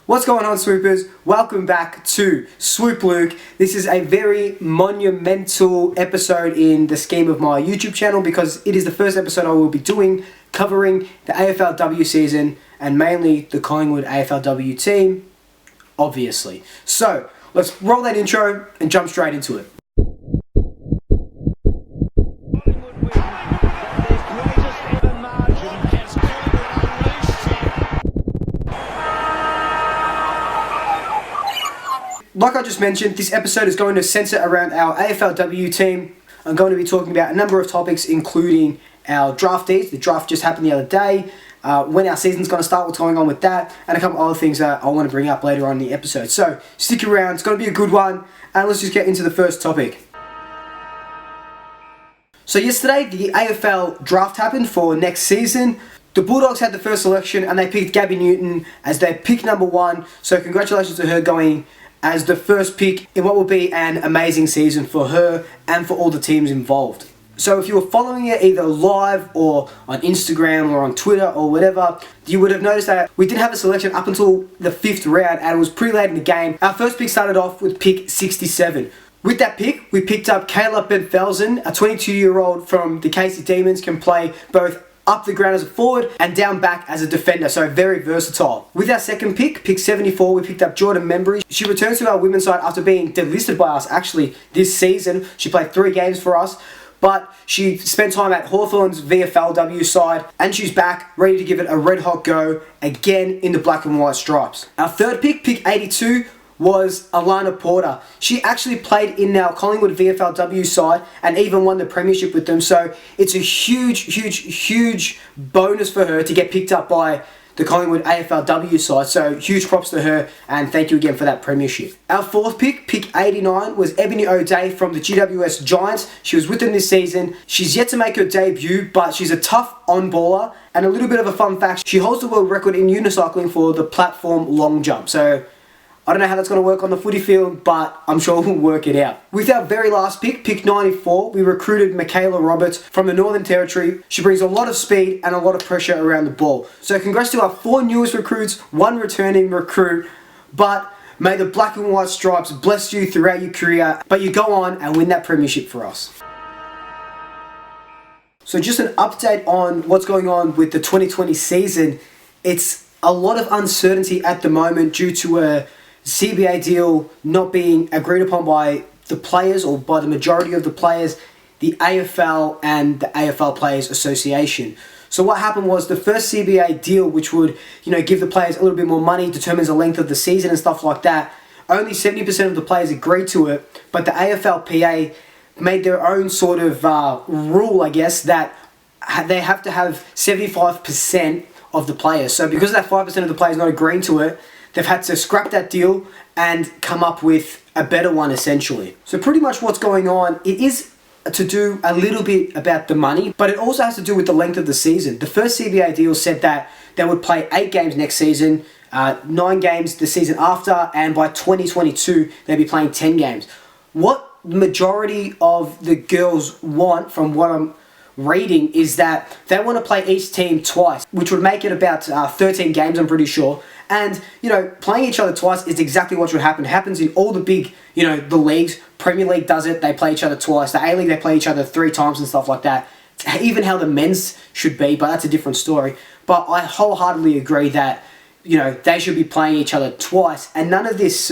What's going on, Swoopers? Welcome back to Swoop Luke. This is a very monumental episode in the scheme of my YouTube channel because it is the first episode I will be doing covering the AFLW season and mainly the Collingwood AFLW team, obviously. So, let's roll that intro and jump straight into it. Like I just mentioned, this episode is going to centre around our AFLW team. I'm going to be talking about a number of topics, including our draftees. The draft just happened the other day, when our season's going to start, what's going on with that, and a couple other things that I want to bring up later on in the episode. So, stick around, it's going to be a good one, and let's just get into the first topic. So yesterday, the AFL Draft happened for next season. The Bulldogs had the first selection, and they picked Gabby Newton as their pick number 1, so congratulations to her going as the first pick in what will be an amazing season for her and for all the teams involved. So if you were following it either live or on Instagram or on Twitter or whatever, you would have noticed that we didn't have a selection up until the 5th round, and it was pretty late in the game. Our first pick started off with pick 67. With that pick, we picked up Kayla Ben-Felsen, a 22-year-old from the Casey Demons, can play both up the ground as a forward and down back as a defender, so very versatile. With our second pick, pick 74, we picked up Jordan Membry. She returns to our women's side after being delisted by us actually this season. She played 3 games for us, but she spent time at Hawthorn's VFLW side, and she's back, ready to give it a red hot go, again in the black and white stripes. Our third pick, pick 82, was Alana Porter. She actually played in our Collingwood VFLW side and even won the premiership with them, so it's a huge bonus for her to get picked up by the Collingwood AFLW side, so huge props to her and thank you again for that premiership. Our fourth pick, pick 89, was Ebony O'Day from the GWS Giants. She was with them this season. She's yet to make her debut, but she's a tough on-baller, and a little bit of a fun fact, she holds the world record in unicycling for the platform long jump, so I don't know how that's going to work on the footy field, but I'm sure we'll work it out. With our very last pick, pick 94, we recruited Michaela Roberts from the Northern Territory. She brings a lot of speed and a lot of pressure around the ball. So congrats to our 4 newest recruits, 1 returning recruit, but may the black and white stripes bless you throughout your career, but you go on and win that premiership for us. So just an update on what's going on with the 2020 season. It's a lot of uncertainty at the moment due to a CBA deal not being agreed upon by the players or by the majority of the players, the AFL and the AFL Players Association. So what happened was the first CBA deal, which would, give the players a little bit more money, determines the length of the season and stuff like that. Only 70% of the players agreed to it, but the AFLPA made their own sort of rule, I guess, that they have to have 75% of the players. So because that 5% of the players not agreeing to it, they've had to scrap that deal and come up with a better one, essentially. So pretty much what's going on, it is to do a little bit about the money, but it also has to do with the length of the season. The first CBA deal said that they would play 8 games next season, 9 games the season after, and by 2022, they'd be playing 10 games. What majority of the girls want, from what I'm reading, is that they want to play each team twice, which would make it about 13 games, I'm pretty sure. And, playing each other twice is exactly what should happen. It happens in all the big, the leagues. Premier League does it, they play each other twice. The A-League, they play each other 3 times and stuff like that. Even how the men's should be, but that's a different story. But I wholeheartedly agree that, they should be playing each other twice. And none of this,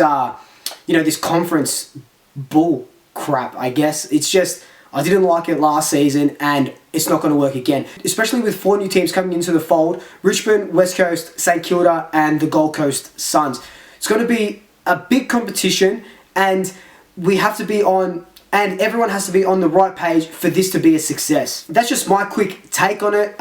this conference bull crap, I guess. It's just, I didn't like it last season, and it's not going to work again. Especially with 4 new teams coming into the fold: Richmond, West Coast, St Kilda, and the Gold Coast Suns. It's going to be a big competition, and we have to be on, and everyone has to be on the right page for this to be a success. That's just my quick take on it.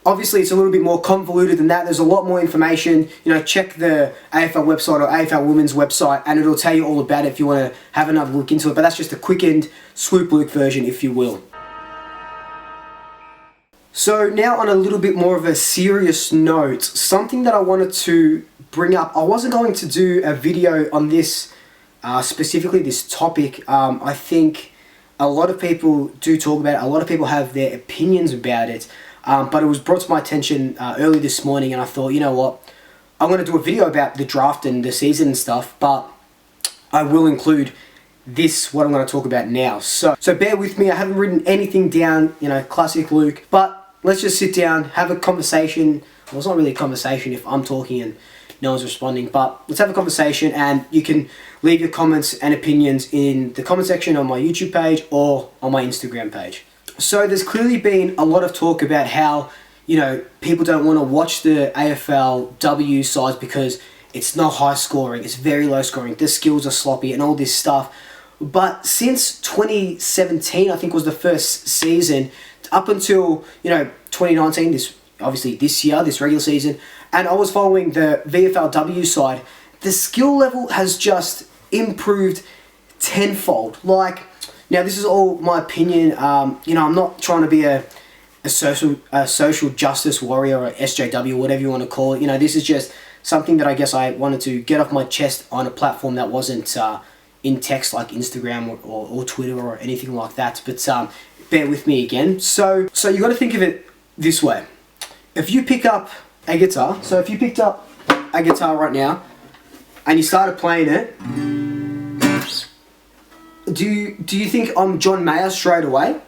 Obviously, it's a little bit more convoluted than that. There's a lot more information. Check the AFL website or AFL Women's website, and it'll tell you all about it if you want to have another look into it. But that's just a quickened Swoop Luke version, if you will. So now on a little bit more of a serious note, something that I wanted to bring up. I wasn't going to do a video on this, specifically this topic. I think a lot of people do talk about it. A lot of people have their opinions about it. But it was brought to my attention early this morning, and I thought, you know what, I'm going to do a video about the draft and the season and stuff, but I will include what I'm going to talk about now. So bear with me. I haven't written anything down, classic Luke, but let's just sit down, have a conversation. Well, it's not really a conversation if I'm talking and no one's responding, but let's have a conversation, and you can leave your comments and opinions in the comment section on my YouTube page or on my Instagram page. So there's clearly been a lot of talk about how, people don't want to watch the AFLW sides because it's not high scoring, it's very low scoring, the skills are sloppy and all this stuff. But since 2017, I think was the first season, up until, 2019, this year, this regular season, and I was following the VFLW side, the skill level has just improved tenfold. Now this is all my opinion. I'm not trying to be a social justice warrior or SJW, whatever you want to call it. This is just something that I guess I wanted to get off my chest on a platform that wasn't in text like Instagram or Twitter or anything like that. But bear with me again. So you got to think of it this way. If you pick up a guitar, right now, and you started playing it, do you think I'm John Mayer straight away?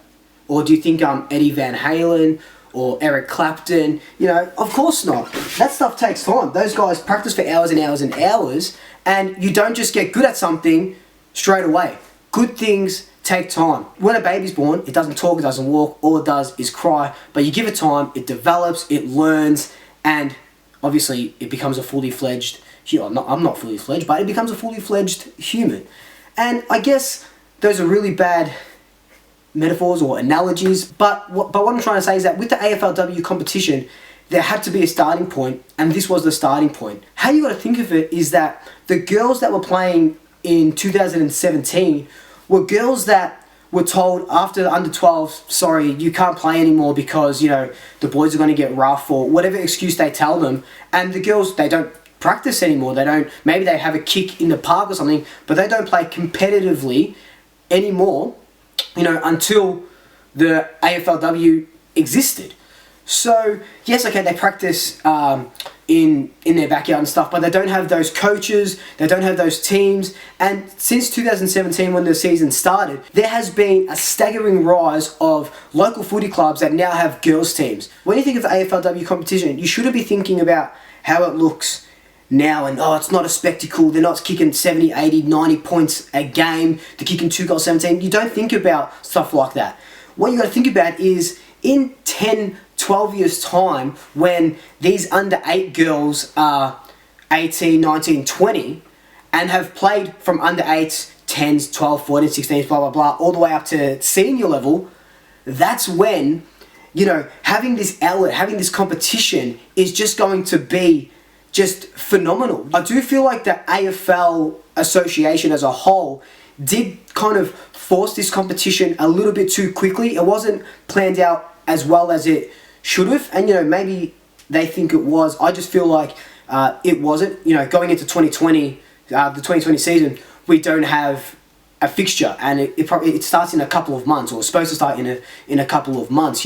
Or do you think I'm Eddie Van Halen or Eric Clapton? Of course not. That stuff takes time. Those guys practice for hours and hours and hours, and you don't just get good at something straight away. Good things take time. When a baby's born, it doesn't talk, it doesn't walk, all it does is cry, but you give it time, it develops, it learns, and obviously it becomes a fully fledged, I'm not fully fledged, but it becomes a fully fledged human. And I guess those are really bad metaphors or analogies, but what I'm trying to say is that with the AFLW competition, there had to be a starting point, and this was the starting point. How you got to think of it is that the girls that were playing in 2017 were girls that were told after the under 12, sorry, you can't play anymore because, the boys are going to get rough or whatever excuse they tell them. And the girls, they don't practice anymore. Maybe they have a kick in the park or something, but they don't play competitively anymore, until the AFLW existed. So, yes, okay, they practice in their backyard and stuff, but they don't have those coaches, they don't have those teams, and since 2017 when the season started, there has been a staggering rise of local footy clubs that now have girls teams. When you think of the AFLW competition, you shouldn't be thinking about how it looks now and, it's not a spectacle, they're not kicking 70, 80, 90 points a game, they're kicking 2 goals 17. You don't think about stuff like that. What you got to think about is in 10, 12 years time, when these under 8 girls are 18, 19, 20 and have played from under 8s, 10s, 12, 14, 16s, blah, blah, blah, all the way up to senior level, that's when, having this outlet, having this competition is just going to be just phenomenal. I do feel like the AFL Association as a whole did kind of force this competition a little bit too quickly. It wasn't planned out as well as it should have, and maybe they think it was. I just feel like it wasn't. Going into 2020, the 2020 season, we don't have a fixture, and it starts in a couple of months, or it's supposed to start in a couple of months.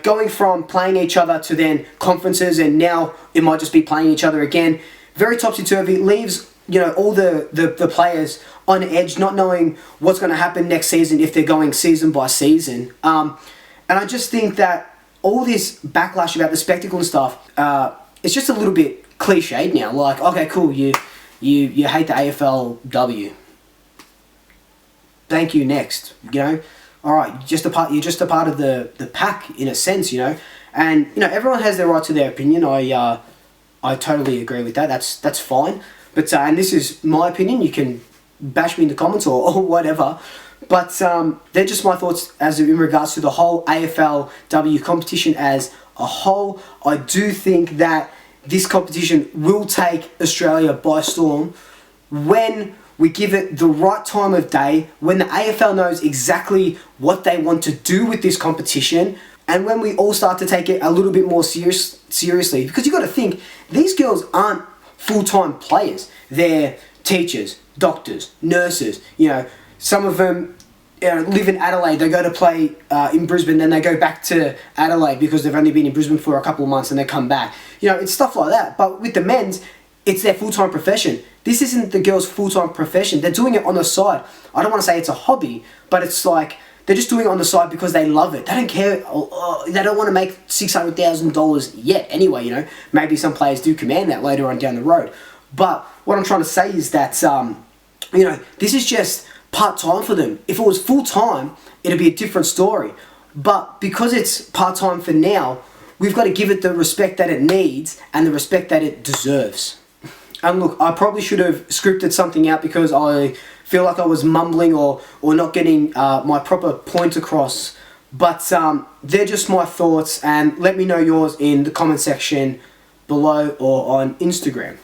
Going from playing each other to then conferences, and now it might just be playing each other again. Very topsy-turvy. Leaves all the players on edge, not knowing what's going to happen next season if they're going season by season. And I just think that all this backlash about the spectacle and stuff, it's just a little bit cliched now. Like, okay, cool, you hate the AFLW. Thank you, next. All right, you're just a part of the pack in a sense, And everyone has their right to their opinion. I totally agree with that. That's fine. But and this is my opinion. You can bash me in the comments or whatever. But they're just my thoughts in regards to the whole AFLW competition as a whole. I do think that this competition will take Australia by storm when we give it the right time of day, when the AFL knows exactly what they want to do with this competition, and when we all start to take it a little bit more seriously. Because you've got to think, these girls aren't full-time players. They're teachers, doctors, nurses, some of them, live in Adelaide, they go to play in Brisbane, then they go back to Adelaide because they've only been in Brisbane for a couple of months and they come back. You know, it's stuff like that. But with the men's, it's their full-time profession. This isn't the girls' full-time profession. They're doing it on the side. I don't want to say it's a hobby, but it's like they're just doing it on the side because they love it. They don't care. They don't want to make $600,000 yet anyway, you know. Maybe some players do command that later on down the road. But what I'm trying to say is that, you know, this is just part-time for them. If it was full-time, it'd be a different story. But because it's part-time for now, we've got to give it the respect that it needs and the respect that it deserves. And look, I probably should have scripted something out because I feel like I was mumbling or not getting my proper point across. But they're just my thoughts, and let me know yours in the comment section below or on Instagram.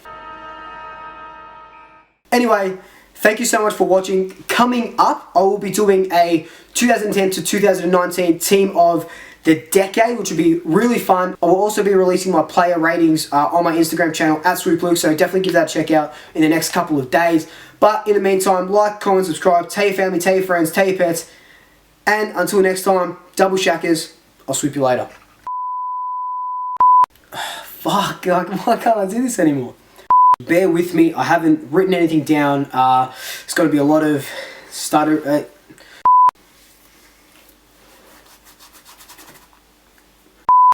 Anyway, thank you so much for watching. Coming up, I will be doing a 2010 to 2019 Team of the Decade, which will be really fun. I will also be releasing my player ratings on my Instagram channel at SwoopLuke, so definitely give that a check out in the next couple of days. But in the meantime, like, comment, subscribe, tell your family, tell your friends, tell your pets, and until next time, double shackers, I'll swoop you later. Fuck, why can't I do this anymore? Bear with me, I haven't written anything down. It's got to be a lot of stutter.